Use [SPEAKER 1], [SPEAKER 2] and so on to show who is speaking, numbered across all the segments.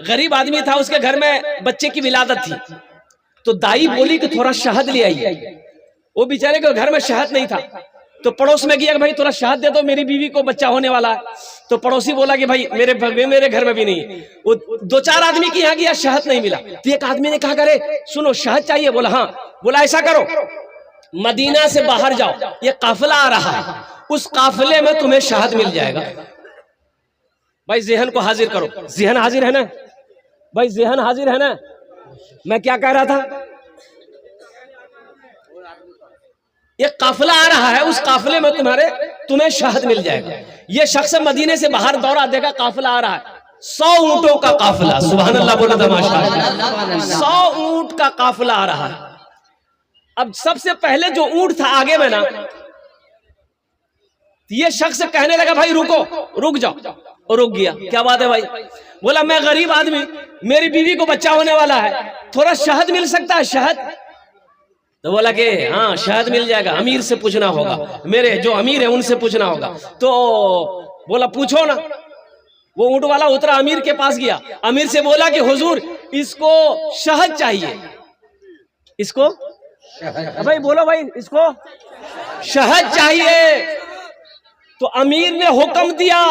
[SPEAKER 1] गरीब आदमी था, उसके घर में बच्चे की विलादत थी, तो दाई बोली कि थोड़ा शहद ले आई। वो बेचारे के घर में शहद नहीं था, तो पड़ोस में गया कि भाई थोड़ा शहद दे दो, मेरी बीवी को बच्चा होने वाला है। तो पड़ोसी बोला कि भाई मेरे घर में भी नहीं। वो 2-4 आदमी के यहाँ गया, शहद नहीं मिला। तो एक आदमी ने कहा करे सुनो शहद चाहिए? बोला हाँ। बोला ऐसा करो, मदीना से बाहर जाओ, ये काफिला आ रहा है, उस काफिले में तुम्हें शहद मिल जाएगा। भाई ज़हन को हाजिर करो, ज़हन हाजिर है ना भाई, ज़हन हाजिर है ना। मैं क्या कह रहा था, ये काफिला आ रहा है, उस काफिले में तुम्हें शहद मिल जाएगा। ये शख्स मदीने से बाहर दौड़ा, देखा काफिला आ रहा है, 100 ऊंटों का काफिला। सुभान अल्लाह बोला था माशाअल्लाह। 100 ऊंट का काफिला आ रहा है। अब सबसे पहले जो ऊंट था आगे में ना, ये शख्स कहने लगा भाई रुको, रुक जाओ। और रुक गया। क्या बात है भाई? बोला मैं गरीब आदमी, मेरी बीवी को बच्चा होने वाला है, थोड़ा शहद मिल सकता है? शहद? तो बोला कि हाँ शहद मिल जाएगा, अमीर से पूछना होगा, मेरे जो अमीर है उनसे पूछना होगा। तो बोला पूछो ना। वो ऊंट वाला उतरा, अमीर के पास गया, अमीर से बोला कि हुजूर इसको शहद चाहिए। इसको भाई बोलो भाई, इसको शहद चाहिए। तो अमीर ने हुक्म दिया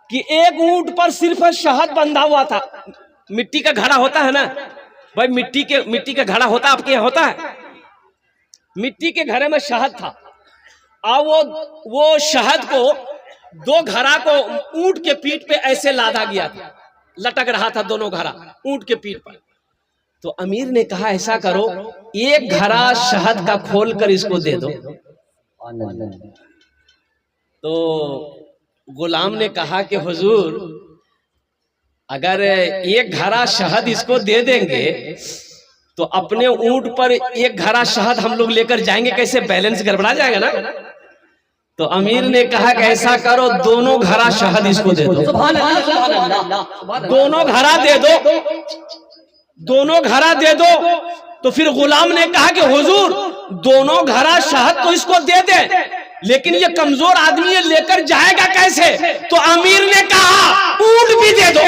[SPEAKER 1] कि एक ऊंट पर सिर्फ शहद बंधा हुआ था। मिट्टी का घड़ा होता है ना भाई, मिट्टी का घड़ा होता है, आपके यहाँ होता है? मिट्टी के घड़े में शहद था, और वो शहद को 2 घड़ा को ऊंट के पीठ पे ऐसे लादा गया था, लटक रहा था दोनों घड़ा ऊंट के पीठ पर। तो अमीर ने कहा ऐसा करो, एक घड़ा शहद का खोल कर इसको दे दो। तो गुलाम ने कहा कि हुजूर अगर एक घड़ा शहद इसको दे देंगे तो अपने ऊंट पर एक घड़ा शहद हम लोग लेकर जाएंगे, कैसे बैलेंस गड़बड़ा जाएगा ना। तो अमीर ने कहा कि ऐसा करो, दोनों घड़ा शहद इसको दे दो। दोनों घड़ा दे दो, दोनों घड़ा दे दो। तो फिर गुलाम ने कहा कि हुजूर दोनों घड़ा शहद तो इसको दे दे, लेकिन ये कमजोर आदमी ये लेकर जाएगा कैसे? तो अमीर ने कहा ऊंट भी दे दो।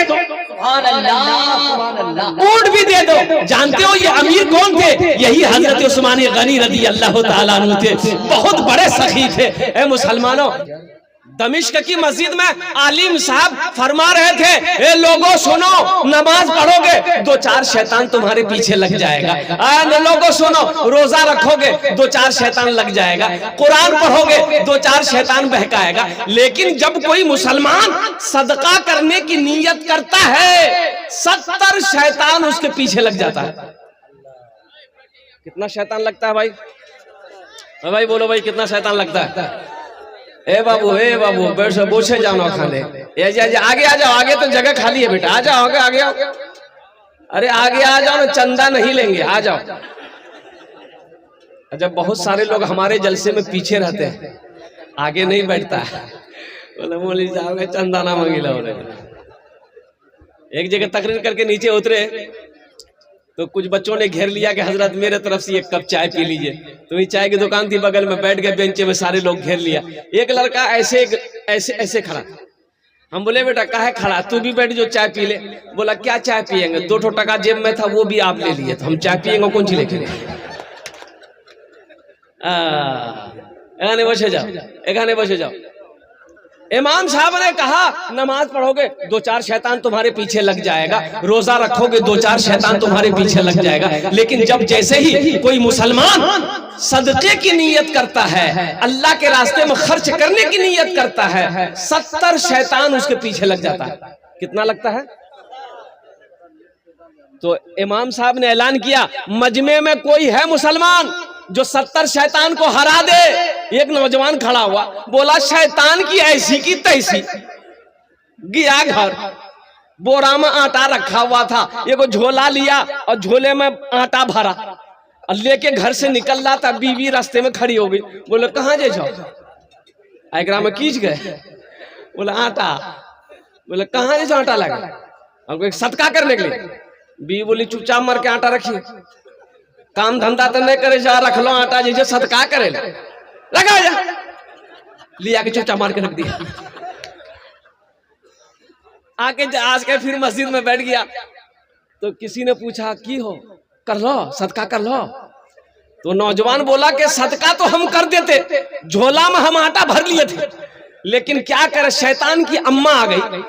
[SPEAKER 1] ऊंट भी दे दो। जानते हो ये अमीर कौन थे? यही हजरत उस्मान गनी रज़ी अल्लाह ताला अन्हु थे, बहुत बड़े सखी थे। ए मुसलमानों, दमिश्क की मस्जिद में आलिम साहब फरमा रहे थे, ए लोगों सुनो, नमाज पढ़ोगे 2-4 शैतान तुम्हारे पीछे लग जाएगा। लोगों सुनो, रोजा रखोगे 2-4 शैतान लग जाएगा, कुरान पढ़ोगे 2-4 शैतान बहकाएगा। लेकिन जब कोई मुसलमान सदका करने की नीयत करता है, 70 शैतान उसके पीछे लग जाता है। कितना शैतान लगता है भाई? भाई बोलो भाई, कितना शैतान लगता है? ए बाबू बैठो, बोछे जाओ ना खाने। आगे आ जाओ, आगे तो जगह खाली है बेटा, आ जाओ आगे आओ। अरे आगे आ जाओ ना, चंदा नहीं लेंगे, आ जाओ। जब बहुत सारे लोग हमारे जलसे में पीछे रहते हैं, आगे नहीं बैठता है, बोले मौलवी साहब चंदा ना मांगिला। एक जगह तकरीर करके नीचे उतरे तो कुछ बच्चों ने घेर लिया कि हजरत मेरे तरफ से 1 कप चाय पी लीजिए। तो ये चाय की दुकान थी बगल में, बैठ गए बेंचे में, सारे लोग घेर लिया। एक लड़का ऐसे खड़ा। हम बोले बेटा काहे खड़ा, तू भी बैठ जो चाय पी ले। बोला क्या चाय पियेंगे? 2 टका जेब में था, वो भी आप ले लिए, तो हम चाय पियेंगे कौन सी लेके? एखाने बसे जाओ। इमाम साहब ने कहा नमाज पढ़ोगे 2-4 शैतान तुम्हारे पीछे लग जाएगा, रोजा रखोगे 2-4 शैतान तुम्हारे पीछे लग जाएगा। लेकिन जब जैसे ही कोई मुसलमान सदके की नीयत करता है, अल्लाह के रास्ते में खर्च करने की नीयत करता है, 70 शैतान उसके पीछे लग जाता है। कितना लगता है? तो इमाम साहब ने ऐलान किया, मजमे में कोई है मुसलमान जो 70 शैतान को हरा दे? एक नौजवान खड़ा हुआ, बोला शैतान की ऐसी की तैसी। गया घर, बोरा में आटा रखा हुआ था, एगो झोला लिया और झोले में आटा भरा और लेके घर से निकल रहा था। बीवी रास्ते में खड़ी हो गई, बोले कहाँ जे जाओ? एकरा में कीच गए। बोला आटा। बोले कहाँ जे आटा लगा? हमको एक सदका करने के लिए। बीवी बोली चुपचाप मर के आटा रखिए, काम धंधा तो नहीं करे, जा रख लो आटा, जैसे सदका करे लगा जा। लिया के चुपचाप मार के रख दिया। आके आज के फिर मस्जिद में बैठ गया। तो किसी ने पूछा की हो, कर लो सदका कर लो। तो नौजवान बोला कि सदका तो हम कर देते, झोला में हम आटा भर लिए थे, लेकिन क्या करे शैतान की अम्मा आ गई,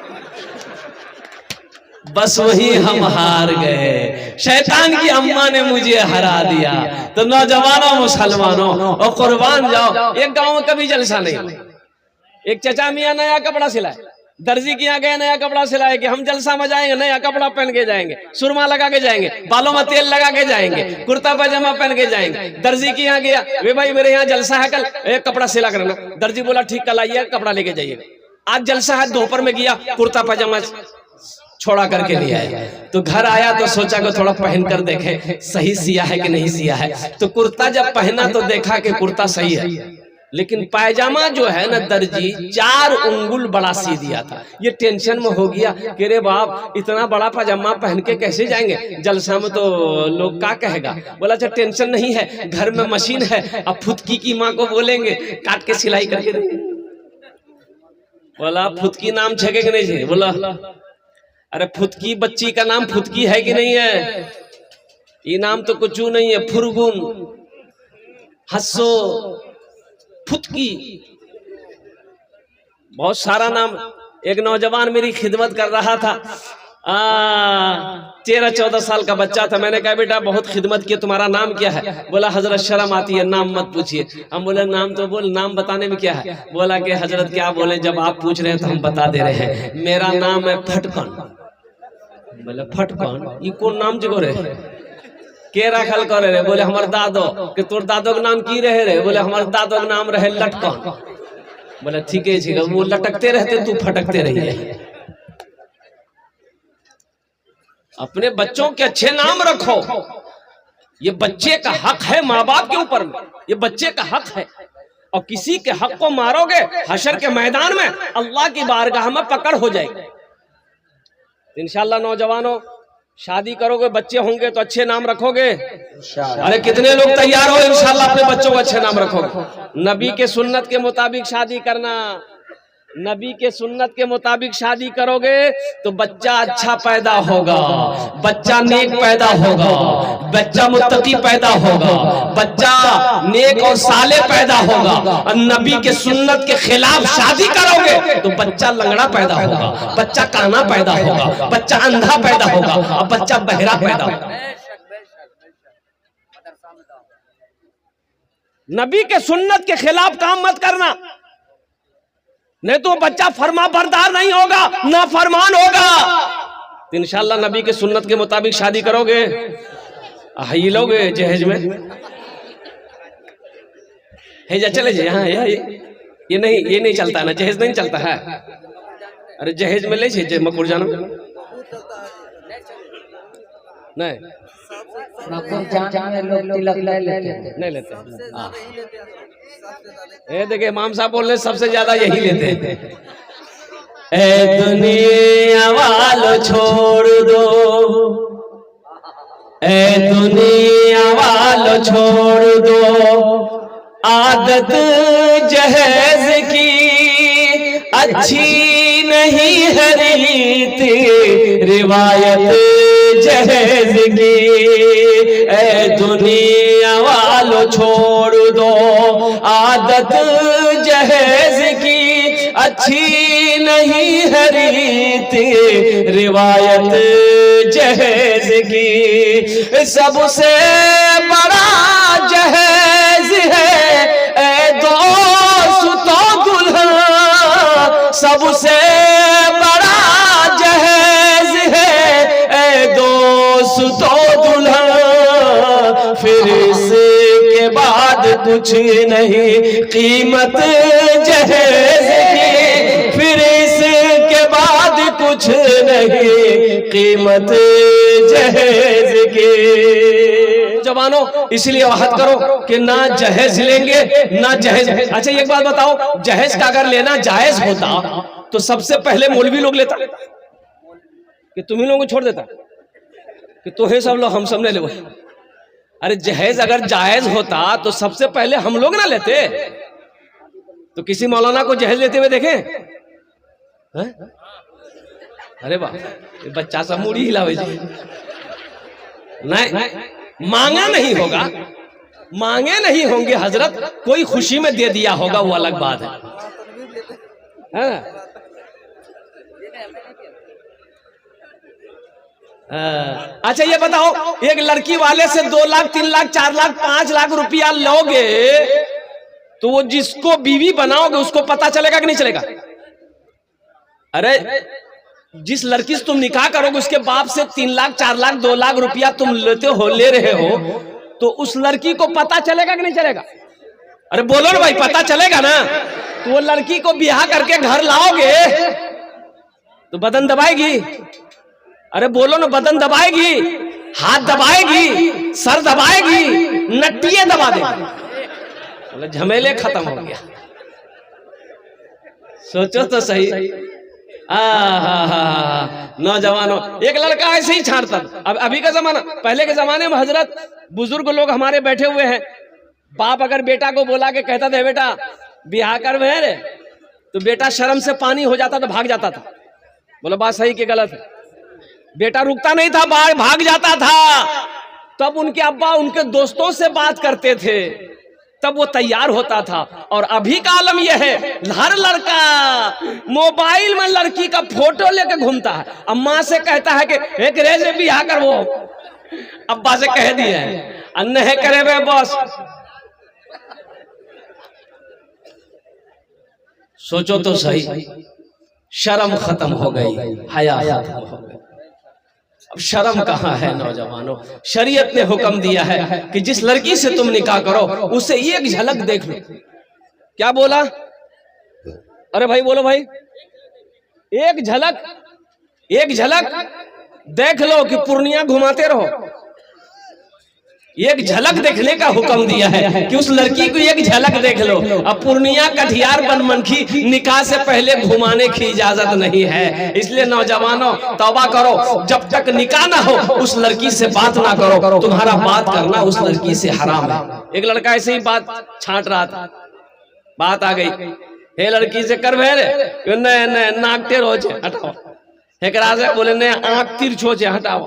[SPEAKER 1] बस वही हम हार गए। शैतान की अम्मा ने मुझे हरा दिया। तो नौजवानों मुसलमानों और कुर्बान जाओ, एक गांव में कभी जलसा नहीं। एक चचा मियाँ नया कपड़ा सिलाए, दर्जी के यहाँ गए, नया कपड़ा सिलाए कि हम जलसा में जाएंगे, नया कपड़ा पहन के जाएंगे, सुरमा लगा के जाएंगे, बालों में तेल लगा के जाएंगे, कुर्ता पैजामा पहन के जाएंगे। दर्जी के यहाँ गया, वे भाई मेरे यहाँ जलसा है, कल एक कपड़ा सिला करना। दर्जी बोला ठीक, कल आइए कपड़ा लेके जाइएगा। आज जलसा है, दोपहर में गया, कुर्ता पैजामा छोड़ा करके ले आया। तो घर आया तो सोचा कि थोड़ा पहन कर देखे सही सिया है कि नहीं सिया है। तो कुर्ता जब पहना तो देखा कि कुर्ता सही है, लेकिन पायजामा जो है ना दर्जी 4 उंगुल बड़ा सी दिया था। ये टेंशन में हो गया कि रे बाप इतना बड़ा पायजामा पहन के कैसे जाएंगे जलसा में, तो लोग क्या कहेगा। बोला अच्छा टेंशन नहीं है, घर में मशीन है, अब फुदकी की माँ को बोलेंगे काट के सिलाई करके देंगे। बोला फुदकी नाम छेगे कि नहीं छे? बोला अरे फुदकी बच्ची का नाम फुदकी है कि नहीं है? ये नाम तो कुछ नहीं है, फुरगुन, हस्सो, फुदकी, बहुत सारा नाम। एक नौजवान मेरी खिदमत कर रहा था, 13-14 साल का बच्चा था। मैंने कहा बेटा बहुत खिदमत की, तुम्हारा नाम क्या है? बोला हजरत शर्म आती है, नाम मत पूछिए। हम बोले नाम तो बोल, नाम बताने में क्या है? बोला कि हजरत क्या बोले, जब आप पूछ रहे हैं तो हम बता दे रहे हैं, मेरा नाम है फटकन। बोले फटकन ये कौन नाम जो रे के रखल करे रे? बोले हमार दादो। कि तोर दादो के नाम की रहे रे? बोले हमार दादो के नाम रहे लटकन। बोले ठीक है, वो लटकते रहते तू फटकते रहिए। अपने बच्चों के अच्छे नाम रखो, ये बच्चे का हक है माँ बाप के ऊपर में, ये बच्चे का हक है। और किसी के हक को मारोगे हशर के मैदान में अल्लाह की बारगाह में पकड़ हो जाएगी। इंशाल्लाह नौजवानों शादी करोगे, बच्चे होंगे तो अच्छे नाम रखोगे। अरे कितने लोग तैयार हो इंशाल्लाह अपने बच्चों को अच्छे नाम रखोगे। नबी के सुन्नत के मुताबिक शादी करना, नबी के सुन्नत के मुताबिक शादी करोगे तो बच्चा अच्छा पैदा होगा, बच्चा नेक पैदा होगा, बच्चा मुत्तकी पैदा होगा, बच्चा नेक और साले पैदा होगा। और नबी के सुन्नत के खिलाफ शादी करोगे तो बच्चा लंगड़ा पैदा होगा, बच्चा काना पैदा होगा, बच्चा अंधा पैदा होगा और बच्चा बहरा पैदा होगा। नबी के सुन्नत के खिलाफ काम मत करना, नहीं तो बच्चा फरमा बरदार नहीं होगा, ना फरमान होगा। तो इंशाल्लाह नबी के सुन्नत के मुताबिक शादी करोगे। ये लोग जहेज में हेजा चले जाए, हाँ ये नहीं चलता है ना, जहेज नहीं चलता है। अरे जहेज में ले जे मकुर जाना नहीं नहीं लेते। देखिए इमाम साहब बोल रहे सबसे ज्यादा यही लेते हैं। ए दुनिया वालों छोड़ दो, ए दुनिया वालों छोड़ दो, आदत जहेज की अच्छी नहीं है रीत, रिवायत जहेज की। ए दुनिया वालों छोड़ दो, आदत जहेज की अच्छी नहीं है रीत, रिवायत जहेज की। सबसे बड़ा जहेज है ए दोस्तों दुल्हन, सबसे बड़ा जहेज है ए दोस्तों दुल्हन। फिर इसके बाद कुछ नहीं कीमत जहेज की, फिर इसके बाद कुछ नहीं कीमत जहेज की। जवानों इसलिए वहद करो कि ना जहेज लेंगे ना जहेज। अच्छा एक बात बताओ, जहेज का अगर लेना जायज होता तो सबसे पहले मौलवी लोग लेता कि तुम ही लोगों को छोड़ देता कि तुम्हें सब लोग हम सब ने ले। अरे जहेज अगर जायज होता तो सबसे पहले हम लोग ना लेते। तो किसी मौलाना को जहेज लेते हुए देखे? अरे वाह, बच्चा सब मुड़ी हिलावे जी। नहीं, मांगा नहीं होगा, मांगे नहीं होंगे हजरत, कोई खुशी में दे दिया होगा, वो अलग बात है। अच्छा ये बताओ, एक लड़की वाले से 2 लाख 3 लाख 4 लाख 5 लाख रुपया लोगे तो वो जिसको बीवी बनाओगे उसको पता चलेगा कि नहीं चलेगा? अरे जिस लड़की से तुम निकाह करोगे उसके बाप से 3 लाख 4 लाख 2 लाख रुपया तुम ले रहे हो, तो उस लड़की को पता चलेगा कि नहीं चलेगा? अरे बोलो ना भाई, पता चलेगा ना। तो वो लड़की को ब्याह करके घर लाओगे तो बदन दबाएगी? अरे बोलो ना, बदन दबाएगी, हाथ दबाएगी, सर दबाएगी, नट्टिए दबा देगी, झमेले खत्म हो गया। सोचो तो सही। नौजवानों, एक लड़का ऐसे ही छाड़ता था। अब अभी का जमाना, पहले के जमाने में हजरत बुजुर्ग लोग हमारे बैठे हुए हैं, बाप अगर बेटा को बोला के कहता था बेटा ब्याह कर रे, तो बेटा शर्म से पानी हो जाता था, भाग जाता था। बोला बात सही कि गलत है? बेटा रुकता नहीं था, भाग जाता था। तब उनके अब्बा उनके दोस्तों से बात करते थे, तब वो तैयार होता था। और अभी का आलम यह है, हर लड़का मोबाइल में लड़की का फोटो लेके घूमता है। अम्मा से कहता है कि एक रेज ब्याह कर, वो अब्बा से कह दिया है, नहीं करे वे बॉस। सोचो तो सही, शर्म खत्म हो गई, हया खत्म हो गई। अब शर्म कहाँ है नौजवानों? शरीयत ने हुक्म दिया है कि जिस लड़की से तुम निकाह करो उसे एक झलक देख लो। क्या बोला? अरे भाई बोलो भाई, एक झलक देख लो कि पूर्णिया घुमाते रहो। एक झलक देखने का हुक्म दिया है कि उस लड़की को एक झलक देख लो। अब पूर्णिया, कटिहार, बनमनखी निकाह से पहले घुमाने की इजाजत नहीं है। इसलिए नौजवानों तौबा करो, जब तक निकाह ना हो उस लड़की से बात ना करो। तुम्हारा बात करना उस लड़की से हराम है। एक लड़का ऐसे ही बात छांट रहा था, बात आ गई, हे लड़की से कर भेरे नाक टेढ़ो छे हटाओ, एक राजे बोले ने आंख तिरछो छे हटाओ,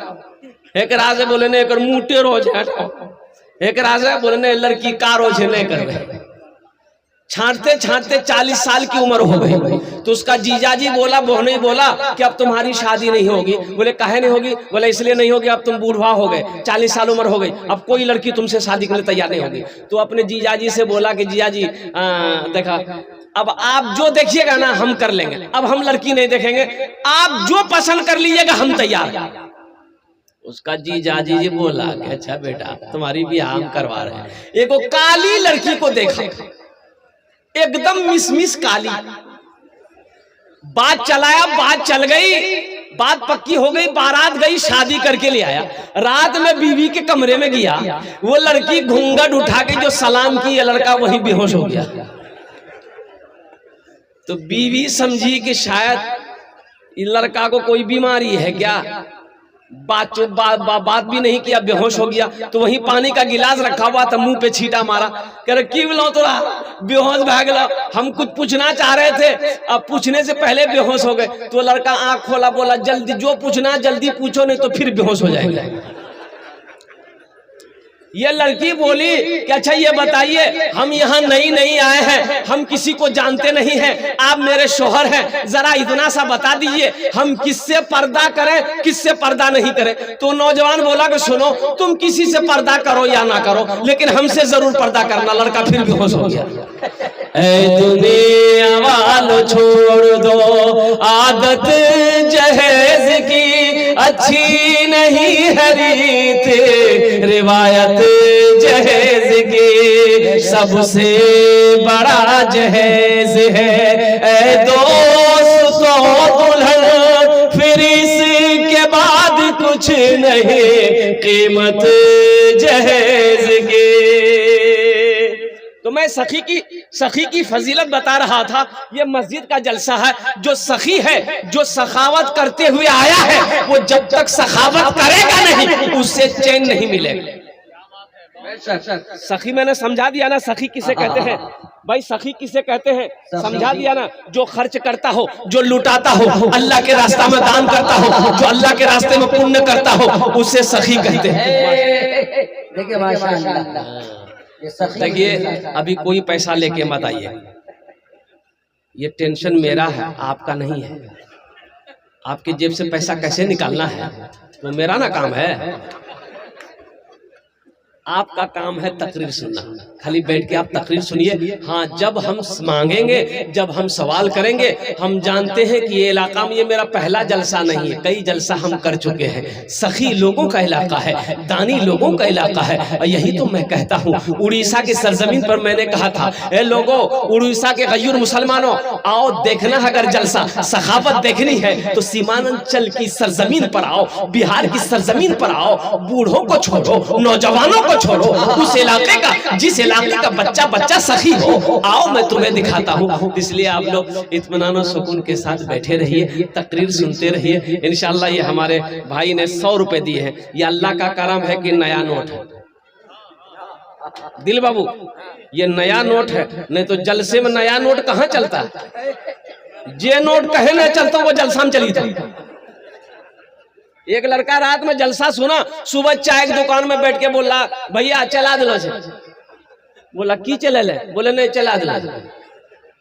[SPEAKER 1] एक राजे बोले ने एक मुंह टेढ़ो छे हटाओ, एक राजे बोले ने लड़की कारो छे नहीं करवे। छांटते छांटते 40 साल की उम्र हो गई। तो उसका जीजाजी बोला, बहनोई बोला कि अब तुम्हारी शादी नहीं होगी। बोले काहे नहीं होगी? बोले इसलिए नहीं होगी, अब तुम बूढ़ा हो गए, 40 साल उम्र हो गई, अब कोई लड़की तुमसे शादी के लिए तैयार नहीं होगी। तो अपने जीजाजी से बोला कि जीजाजी देखा, अब आप जो देखिएगा ना हम कर लेंगे, अब हम लड़की नहीं देखेंगे, आप जो पसंद कर लीजिएगा हम तैयार। उसका जीजाजी जी बोला कि अच्छा बेटा तुम्हारी ब्याह हम करवा रहे हैं। एक काली लड़की को देखा, एकदम मिसमिस काली, बात चलाया, बात चल गई, बात पक्की हो गई, बारात गई, शादी करके ले आया। रात में बीवी के कमरे में गया, वो लड़की घूंघट उठा के जो सलाम की, ये लड़का वही बेहोश हो गया। तो बीवी समझी कि शायद इस लड़का को कोई बीमारी है क्या, बात भी नहीं किया, बेहोश हो गया। तो वहीं पानी का गिलास रखा हुआ था, मुंह पे छींटा मारा, कह रहे की बोलो तोरा बेहोश भाग लो, हम कुछ पूछना चाह रहे थे, अब पूछने से पहले बेहोश हो गए। तो लड़का आंख खोला, बोला जल्दी जो पूछना जल्दी पूछो, नहीं तो फिर बेहोश हो जाएंगे। ये लड़की बोली कि अच्छा ये बताइए, हम यहाँ नई आए हैं, हम किसी को जानते नहीं हैं, आप मेरे शोहर हैं, जरा इतना सा बता दीजिए हम किससे पर्दा करें, किससे पर्दा नहीं करें। तो नौजवान बोला कि सुनो, तुम किसी से पर्दा करो या ना करो, लेकिन हमसे जरूर पर्दा करना। लड़का फिर भी होश हो गया। ऐ दुनिया वालों छोड़ दो आदत जहेज की, अच्छी नहीं है रीत रिवायत जहेज की, सबसे बड़ा जहेज है ऐ दोस्तों दुल्हन, फिर इसके बाद कुछ नहीं कीमत जहेज की। तो मैं सखी की फजीलत बता रहा था। ये मस्जिद का जलसा है, जो सखी है, जो सखावत करते हुए आया है, वो जब तक सखावत करेगा नहीं उससे चैन नहीं मिलेगा। सखी मैंने समझा दिया ना, सखी किसे कहते हैं भाई, सखी किसे कहते हैं समझा दिया ना। जो खर्च करता हो, जो लुटाता हो, अल्लाह के रास्ते में दान करता हो, जो अल्लाह के रास्ते में पुण्य करता हो, उसे सखी कहते हैं। देखिए अभी कोई पैसा लेके मत आइए, ये टेंशन मेरा है, आपका नहीं है। आपकी जेब से पैसा कैसे निकालना है तो मेरा ना काम है, आपका काम है तकरीर सुनना। खाली बैठ के आप तकरीर सुनिए। हाँ, जब हम मांगेंगे, जब हम सवाल करेंगे, हम जानते हैं कि ये इलाका में ये मेरा पहला जलसा नहीं है, कई जलसा हम कर चुके हैं। सखी लोगों का इलाका है, दानी लोगों का इलाका है। और यही तो मैं कहता हूँ, उड़ीसा की सरजमीन पर मैंने कहा था, ए लोगों, उड़ीसा के गयूर मुसलमानों, आओ देखना है अगर जलसा, सखावत देखनी है तो सीमांचल की सरजमीन पर आओ, बिहार की सरजमीन पर आओ। बूढ़ों को छोड़ो, नौजवानों को छोड़ो, उस इलाके का, जिस इलाके का बच्चा बच्चा सखी हो, आओ मैं तुम्हें दिखाता हूँ। इसलिए आप लोग इत्मीनान और सुकून के साथ बैठे रहिए, तकरीर सुनते रहिए। इंशाअल्लाह ये हमारे भाई ने 100 रुपए दिए हैं, ये अल्लाह का करम है कि नया नोट है। दिल बाबू ये नया नोट है, नहीं तो जलसे में नया नोट कहाँ चलता है। जे नोट कहे ना चलता वो जलसा में चली था। एक लड़का रात में जलसा सुना, सुबह चाय की दुकान में बैठ के बोला, भैया चला दिलो से। बोला की चले ले, बोले नहीं चला दिला।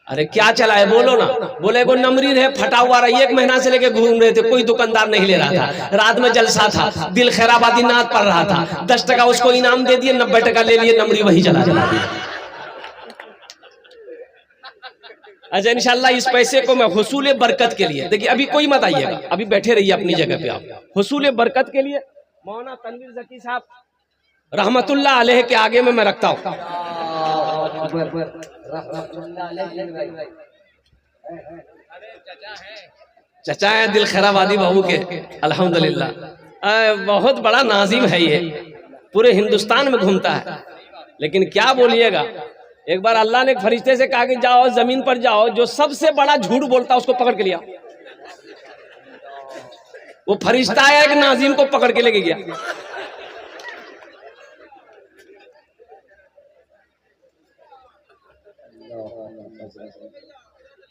[SPEAKER 1] अरे क्या चला है बोलो ना। बोले को नमरी रहे, फटा हुआ रहा, 1 महीना से लेके घूम रहे थे, कोई दुकानदार नहीं ले रहा था। रात में जलसा था, दिल खैराबादी नात पड़ रहा था, 10 टका उसको इनाम दे दिए, 90 टका ले लिए, नमरी वही चला दिया। अच्छा इंशाल्लाह इस पैसे को मैं हुसूल बरकत के लिए, देखिए अभी कोई मत आइएगा, अभी बैठे रहिए अपनी जगह पे। आप हुसूल बरकत के लिए मौलाना तनवीर ज़की साहब रहमतुल्लाह अलैह के आगे में मैं रखता हूँ। चचा है दिल खैराबादी बाबू के, अल्हम्दुलिल्लाह बहुत बड़ा नाजिम है, ये पूरे हिंदुस्तान में घूमता है। लेकिन क्या बोलिएगा, एक बार अल्लाह ने एक फरिश्ते से कहा कि जाओ जमीन पर जाओ, जो सबसे बड़ा झूठ बोलता उसको पकड़ के लिया। वो फरिश्ता आया एक नाजिम को पकड़ के लेके गया।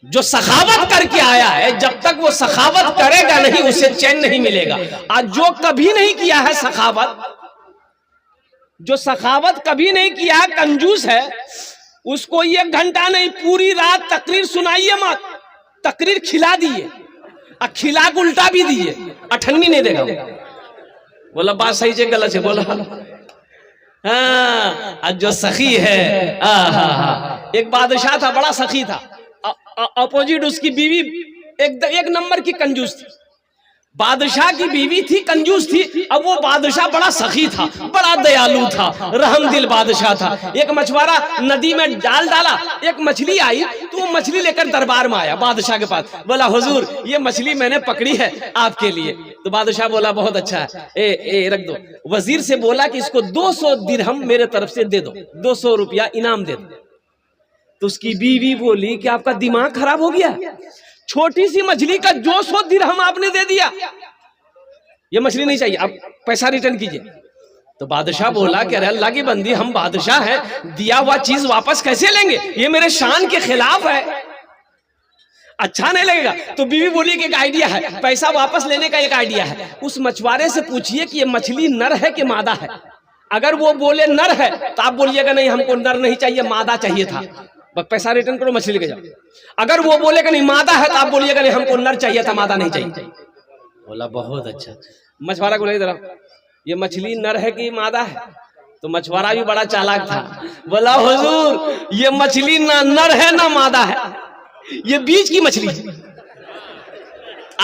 [SPEAKER 1] जो सखावत करके आया है, जब तक वो सखावत करेगा नहीं उसे चैन नहीं मिलेगा। आज जो कभी नहीं किया है सखावत, जो सखावत कभी नहीं किया, कंजूस है, उसको 1 घंटा नहीं पूरी रात तकरीर सुनाइए मत, तकरीर खिला दिए, और खिला के उल्टा भी दिए, अठन्नी नहीं देगा। बोला बात सही से गलत है, बोला हाँ। जो सखी है, एक बादशाह था, बड़ा सखी था, अपोजिट उसकी बीवी एक नंबर की कंजूस थी। बादशाह की बीवी थी, कंजूस थी, अब वो बादशाह बड़ा सखी था, बड़ा दयालु था, रहम दिल बादशाह था। एक मछुआरा नदी में जाल डाला, एक मछली आई, तो वो मछली लेकर दरबार में आया बादशाह के पास। बोला हुजूर ये मछली मैंने पकड़ी है आपके लिए। तो बादशाह बोला बहुत अच्छा है, ए रख दो। वजीर से बोला कि इसको 200 दिरहम मेरे तरफ से दे दो, 200 रुपया इनाम दे दो। तो उसकी बीवी बोली कि आपका दिमाग खराब हो गया, छोटी सी मछली का 200 दिरहम आपने दे दिया, ये मछली नहीं चाहिए, आप पैसा रिटर्न कीजिए। तो बादशाह बोला कि अरे अल्लाह की बंदी, हम बादशाह हैं, दिया हुआ चीज वापस कैसे लेंगे, ये मेरे शान के खिलाफ है, अच्छा नहीं लगेगा। तो बीवी बोली कि एक आइडिया है, पैसा वापस लेने का एक आइडिया है। उस मछुआरे से पूछिए कि ये मछली नर है कि मादा है। अगर वो बोले नर है तो आप बोलिएगा नहीं हमको नर नहीं चाहिए, मादा चाहिए था, पैसा रिटर्न करो, मछली लेके जाओ। अगर वो बोलेगा नहीं मादा है तो आप बोलिएगा नहीं हमको नर चाहिए था, मादा नहीं चाहिए। बोला बहुत अच्छा। मछुआरा को ले जरा, ये मछली नर है कि मादा है? तो मछुआरा भी बड़ा चालाक था, बोला हुजूर ये मछली ना नर है ना मादा है, ये बीच की मछली है,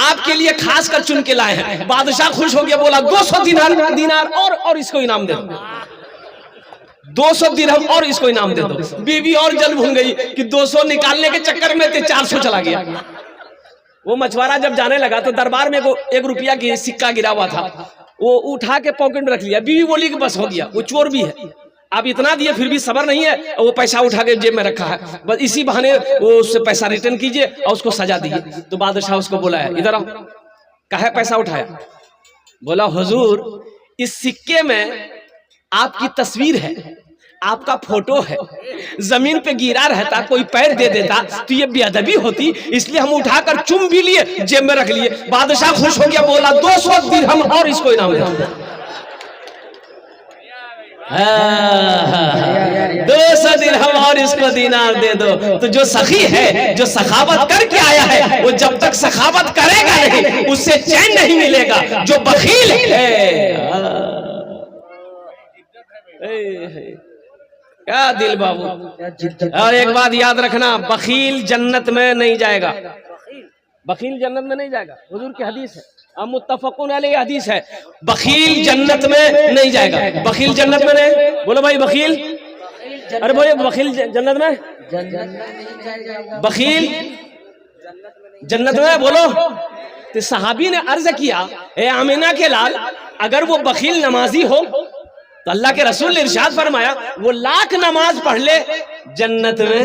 [SPEAKER 1] आपके लिए खास कर चुन के लाए हैं। बादशाह खुश हो गया, बोला 200 दिनार और इसको इनाम दे दो, 200 दिरहम और इसको इनाम दे दो। बीवी और जल भून गई कि 200 निकालने के चक्कर में 400 चला गया। वो मछुआरा जब जाने लगा तो दरबार में 1 रुपया की सिक्का गिरा हुआ था, वो उठा के पॉकेट में रख लिया। बीवी बोली कि बस हो गया, वो चोर भी है, आप इतना दिए फिर भी सबर नहीं है, वो पैसा उठा के जेब में रखा है, बस इसी बहाने वो उससे पैसा रिटर्न कीजिए और उसको सजा दीजिए। तो बादशाह उसको बोला है इधर आओ, कहे पैसा उठाया? बोला हुजूर इस सिक्के में आपकी तस्वीर है, आपका फोटो है, जमीन पे गिरा रहता, कोई पैर दे देता तो ये बेअदबी होती, इसलिए हम उठाकर चुम भी लिए, जेब में रख लिए। बादशाह खुश हो गया, बोला 200 दिरहम और इसको इनाम दे। 200 दिरहम और इसको दिनार दे दो। तो जो सखी है, जो सखावत करके आया है, वो जब तक सखावत करेगा नहीं उससे चैन नहीं मिलेगा। जो बखील है, क्या दिल बाबू। और एक बात याद रखना, बखील जन्नत में नहीं जाएगा, बखील जन्नत में नहीं जाएगा। हुजूर की हदीस है, मुत्तफकुन अलैहि हदीस है, बखील जन्नत में नहीं जाएगा। बखील जन्नत में नहीं, बोलो भाई बखील, अरे बोले बखील जन्नत में, बखील जन्नत में बोलो। तो सहाबी ने अर्ज किया, ए आमिना के लाल, अगर वो बखील नमाजी हो तो अल्लाह के रसूल ने इरशाद फरमाया वो लाख नमाज पढ़ ले जन्नत में,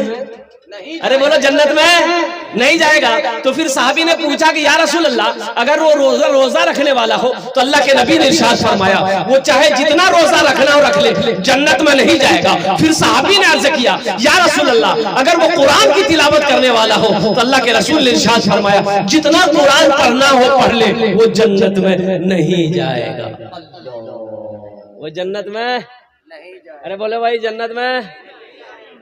[SPEAKER 1] अरे बोलो जन्नत में नहीं जाएगा। तो फिर साहबी ने पूछा कि या रसूल अल्लाह, अगर वो रोजा रखने वाला हो तो अल्लाह के नबी ने इरशाद फरमाया वो चाहे जितना रोजा रखना हो रख ले, जन्नत में नहीं जाएगा। फिर साहबी ने अर्ज किया या रसूल अल्लाह, अगर वो कुरान की तिलावत करने वाला हो तो अल्लाह के रसूल ने इरशाद फरमाया जितना कुरान पढ़ना हो पढ़ ले, वो जन्नत में नहीं जाएगा, वो जन्नत में नहीं जाएगा। अरे बोले भाई जन्नत में।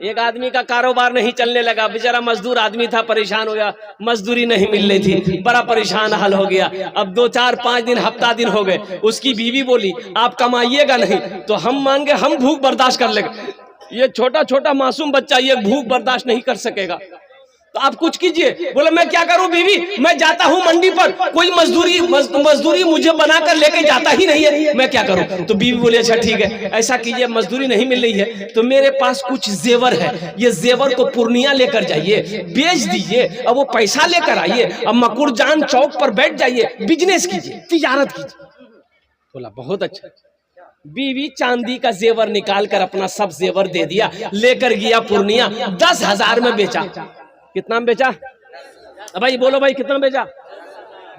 [SPEAKER 1] एक आदमी का कारोबार नहीं चलने लगा, बेचारा मजदूर आदमी था, परेशान हो गया, मजदूरी नहीं मिल रही थी, बड़ा परेशान हाल हो गया। अब 2 4 5 दिन हफ्ता दिन हो गए, उसकी बीवी बोली आप कमाइएगा नहीं तो हम मांगे, हम भूख बर्दाश्त कर लेंगे। ये छोटा छोटा मासूम बच्चा ये भूख बर्दाश्त नहीं कर सकेगा, तो आप कुछ कीजिए। बोले मैं क्या करूं बीवी, मैं जाता हूं मंडी पर, कोई मजदूरी मुझे बनाकर लेके जाता ही नहीं है, मैं क्या करूं। तो बीवी बोले अच्छा ठीक है, ऐसा कीजिए, मजदूरी नहीं मिल रही है तो मेरे पास कुछ जेवर है, ये जेवर को पूर्णिया लेकर जाइए, बेच दीजिए, अब वो पैसा लेकर आइए, अब मकुरजान चौक पर बैठ जाइए, बिजनेस कीजिए, तिजारत कीजिए। बोला बहुत अच्छा। बीवी चांदी का जेवर निकाल कर अपना सब जेवर दे दिया, लेकर गया पूर्णिया, 10,000 में बेचा। कितना में बेचा भाई, बोलो भाई कितना बेचा,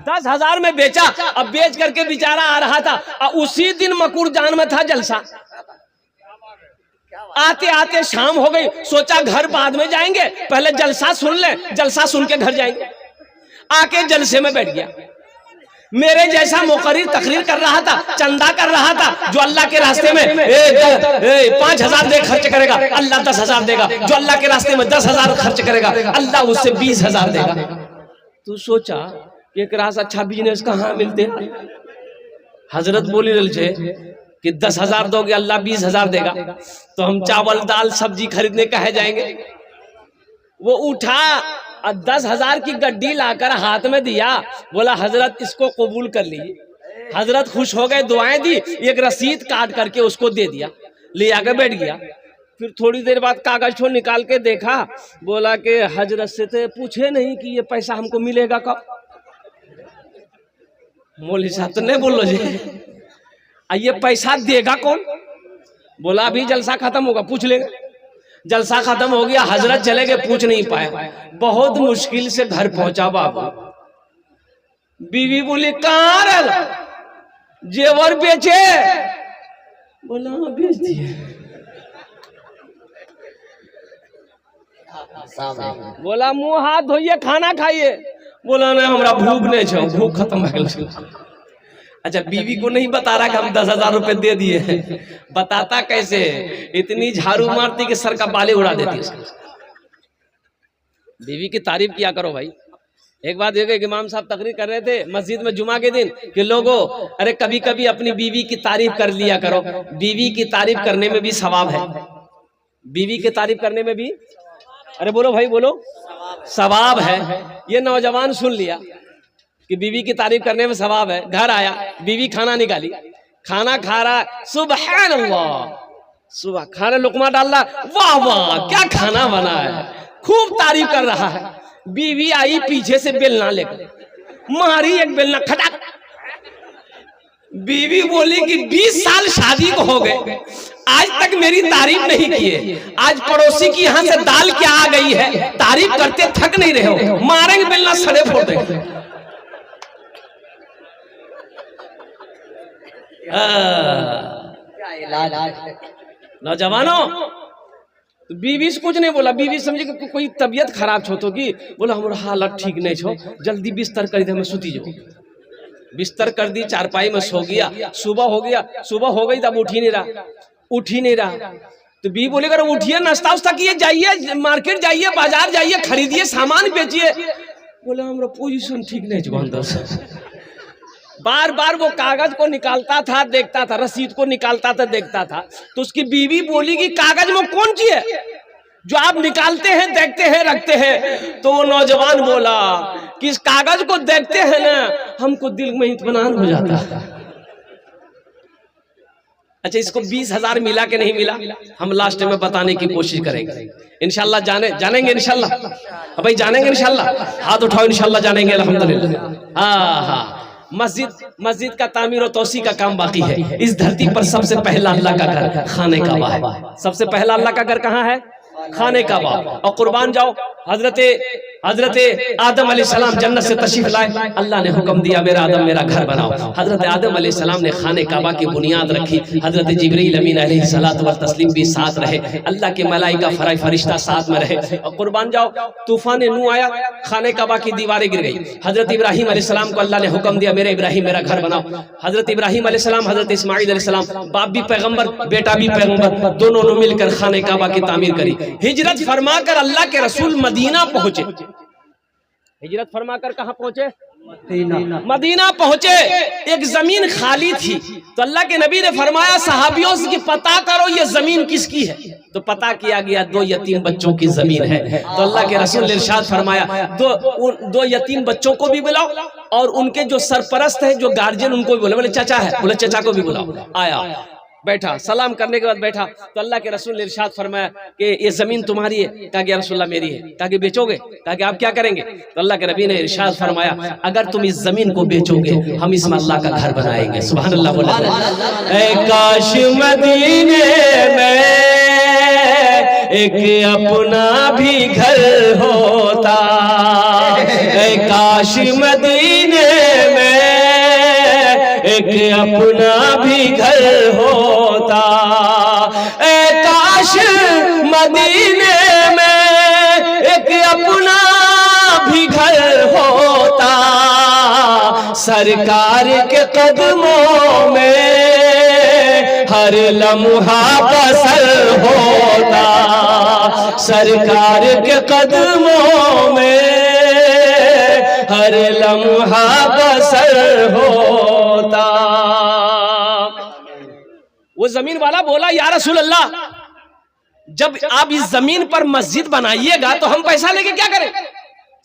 [SPEAKER 1] 10,000 में बेचा। अब बेच करके बेचारा आ रहा था, और उसी दिन मकुरजान में था जलसा। आते आते शाम हो गई, सोचा घर बाद में जाएंगे, पहले जलसा सुन ले, जलसा सुन के घर जाएंगे। आके जलसे में बैठ गया, मेरे जैसा मुकर्रिर तकरीर कर रहा था, चंदा कर रहा था, जो अल्लाह के रास्ते में 5,000 दे खर्च करेगा अल्लाह 10,000 देगा, जो अल्लाह के रास्ते में 10,000 खर्च करेगा अल्लाह उससे 20,000 देगा। तू सोचा कि एक रास अच्छा बिजनेस कहाँ मिलते। हजरत बोली रल छे कि 10,000 दोगे अल्लाह 20,000 देगा, तो हम चावल दाल सब्जी खरीदने कहे जाएंगे। वो उठा और 10,000 की गड्डी लाकर हाथ में दिया, बोला हजरत इसको कबूल कर लीजिए। हजरत खुश हो गए, दुआएं दी, एक रसीद काट करके उसको दे दिया, ले आकर बैठ गया। फिर थोड़ी देर बाद कागज ठो निकाल के देखा, बोला कि हजरत से तो पूछे नहीं कि ये पैसा हमको मिलेगा कब। मौलवी साहब तो नहीं बोलो जी, ये पैसा देगा कौन। बोला अभी जलसा खत्म होगा पूछ लेगा। जलसा खत्म हो गया, हजरत चले गए, पूछ नहीं पाए। बहुत मुश्किल से घर पहुंचा बाबू। बीवी बोली कहाँ रहा, जेवर बेचे। बोला बेच दिए। बोला मुंह हाथ धोइए, खाना खाइए। बोला नहीं हमरा भूख नहीं छो, भूख खत्म हो गई। अच्छा बीवी को नहीं बता रहा कि हम 10,000 रुपए दे दिए, बताता कैसे, इतनी झाड़ू मारती कि सर का बाले उड़ा देती उसका। बीवी की तारीफ किया करो भाई। एक बात ये कि इमाम साहब तकरीर कर रहे थे मस्जिद में जुमा के दिन कि लोगों अरे कभी कभी अपनी बीवी की तारीफ कर लिया करो, बीवी की तारीफ करने में भी सवाब है, बीवी की तारीफ करने में भी, अरे बोलो भाई बोलो, सवाब है। ये नौजवान सुन लिया कि बीवी की तारीफ करने में सवाब है। घर आया, बीवी खाना निकाली, खाना खा रहा, सुबहान अल्लाह, सुबह खाना लुकमा डाल रहा, वाह वाह क्या खाना बना है, खूब तारीफ कर रहा है। बीवी आई पीछे से बेलना लेकर, मारी एक बेलना खटाक। बीवी बोली कि 20 साल शादी को हो गए, आज तक मेरी तारीफ नहीं किए, आज पड़ोसी की यहाँ से दाल क्या आ गई है, तारीफ करते थक नहीं रहे हो, मारेंगे बेलना सड़े फोड़ देंगे। नौजवानों, तो बीवी से कुछ नहीं बोला। बीवी समझे कि कोई तबीयत खराब छो तो की बोला हमारा हालत ठीक नहीं छो, जल्दी बिस्तर कर दे, मैं सुती जाऊँ। बिस्तर कर दी, चारपाई में सो गया। सुबह हो गया, सुबह हो गई तब उठ ही नहीं रहा। तो बीवी बोले अगर उठिए, नाश्ता उस्ता किए, जाइए मार्केट जाइए, बाजार जाइए, खरीदिए, सामान बेचिए। बोले हमारा पोजीशन ठीक नहीं छो। बार बार वो कागज को निकालता था, देखता था, रसीद को निकालता था, देखता था। तो उसकी बीवी बोली कि कागज में कौन सी है जो आप निकालते हैं, देखते हैं, रखते हैं? तो वो नौजवान बोला कि इस कागज को देखते हैं ना, हमको दिल में इत्मीनान हो जाता है। अच्छा, इसको 20,000 मिला कि नहीं मिला, हम लास्ट में बताने की कोशिश करेंगे इंशाल्लाह। जानेंगे इंशाल्लाह भाई, जानेंगे इंशाल्लाह। हाथ उठाओ, इंशाल्लाह जानेंगे अल्हम्दुलिल्लाह। हाँ, मस्जिद का तामीर और तौसी का काम बाकी है। इस धरती पर सबसे पहला अल्लाह का घर खाने काबा है। सबसे पहला अल्लाह का घर कहाँ है? खाने काबा। और कुर्बान जाओ, हजरत आदम अलैहिस्सलाम जन्नत से तशरीफ लाए, अल्लाह ने हुक्म दिया मेरा आदम मेरा घर बनाओ। हजरत आदम अलैहिस्सलाम ने खाने काबा की बुनियाद रखी। हजरत जिब्रील अमीन अलैहिस्सलातु व तस्लीम भी साथ रहे, अल्लाह के मलाइका फरिश्ता साथ में रहे। और कुर्बान जाओ, तूफान नूह आया, खाने काबा की दीवारें गिर गई। हजरत इब्राहिम अलैहिस्सलाम को अल्लाह ने हुक्म दिया मेरे इब्राहिम मेरा घर बनाओ। हजरत इब्राहिम अलैहिस्सलाम, हजरत इस्माइल अलैहिस्सलाम, बाप भी पैगंबर, बेटा भी पैगंबर, दोनों ने मिलकर खाने काबा की तामीर करी। हिजरत फरमाकर अल्लाह के रसूल मदीना पहुंचे। हिजरत फरमाकर कहां पहुंचे? मदीना पहुंचे। एक जमीन खाली थी, तो अल्लाह के नबी ने फरमाया सहाबियों से कि पता करो ये जमीन किसकी है। तो पता किया गया 2 यतीम बच्चों की जमीन है। तो अल्लाह के रसूल ने इरशाद फरमाया दो यतीम बच्चों को भी बुलाओ, और उनके जो सरपरस्त है, जो गार्जियन, उनको भी बुलाओ। बोले चाचा है, बोले चाचा को भी बुलाओ। आया, बैठा, सलाम करने के बाद बैठा। तो अल्लाह के रसूल ने इरशाद फरमाया कि ये जमीन तुम्हारी है। कहा कि या रसूलल्लाह मेरी है। कहा कि बेचोगे? कहा कि आप क्या करेंगे? तो अल्लाह के नबी ने इरशाद फरमाया अगर तुम इस जमीन को बेचोगे, हम इसमें अल्लाह का घर बनाएंगे। सुभान अल्लाह। बोला काश मदीने में एक अपना भी घर होता, काश मदीने में एक अपना भी घर होता, काश मदीने में एक अपना भी घर होता, सरकार के कदमों में हर लम्हा बसर होता, सरकार के कदमों में हर लम्हा बसर होता। वो जमीन वाला बोला या रसूल अल्लाह, जब आप इस जमीन पर मस्जिद बनाइएगा तो हम पैसा लेके क्या करें?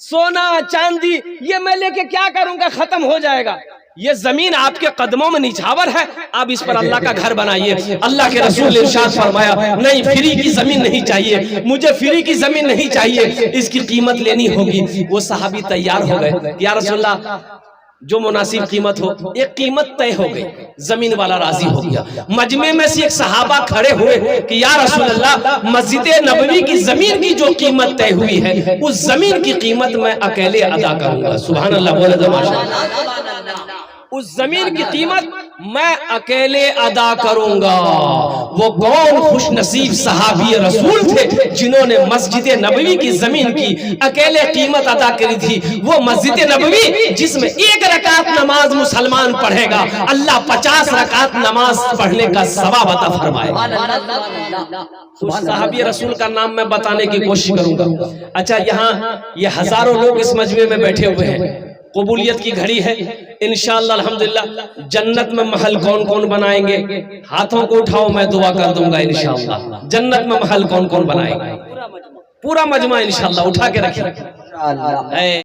[SPEAKER 1] सोना चांदी ये मैं लेके क्या करूंगा, खत्म हो जाएगा। ये जमीन आपके कदमों में निछावर है, आप इस पर अल्लाह का घर बनाइए। अल्लाह के रसूल ने इरशाद फरमाया नहीं, फ्री की जमीन नहीं चाहिए मुझे, फ्री की जमीन नहीं चाहिए, इसकी कीमत लेनी होगी। वो सहाबी तैयार हो गए, या रसूलल्लाह जो मुनासिब कीमत हो। एक कीमत तय हो गई, जमीन वाला राजी हो गया। मजमे में से एक सहाबा खड़े हुए कि या रसूलल्लाह मस्जिद नबवी की जमीन की जो कीमत तय हुई है, उस जमीन की कीमत मैं अकेले अदा करूंगा। सुभान अल्लाह। बोले तो माशाअल्लाह। उस जमीन की कीमत मैं अकेले अदा करूंगा। वो कौन खुश नसीब सहाबी रसूल थे जिन्होंने मस्जिद नबवी की जमीन की अकेले कीमत अदा करी थी। वो मस्जिद नबवी जिसमें 1 रकात नमाज मुसलमान पढ़ेगा, अल्लाह 50 रकात नमाज पढ़ने का सवाब अता फरमाए। उस सहाबी रसूल का नाम मैं बताने की कोशिश करूंगा। अच्छा, यहाँ ये हजारों लोग इस मजमे में बैठे हुए हैं, कबूलियत की घड़ी है इंशाअल्लाह अल्हम्दुलिल्लाह। जन्नत में महल कौन कौन बनाएंगे? हाथों को उठाओ, मैं दुआ कर दूंगा इंशाअल्लाह। जन्नत में महल कौन कौन बनाएंगे? पूरा मजमा इंशाअल्लाह उठा के रखिए।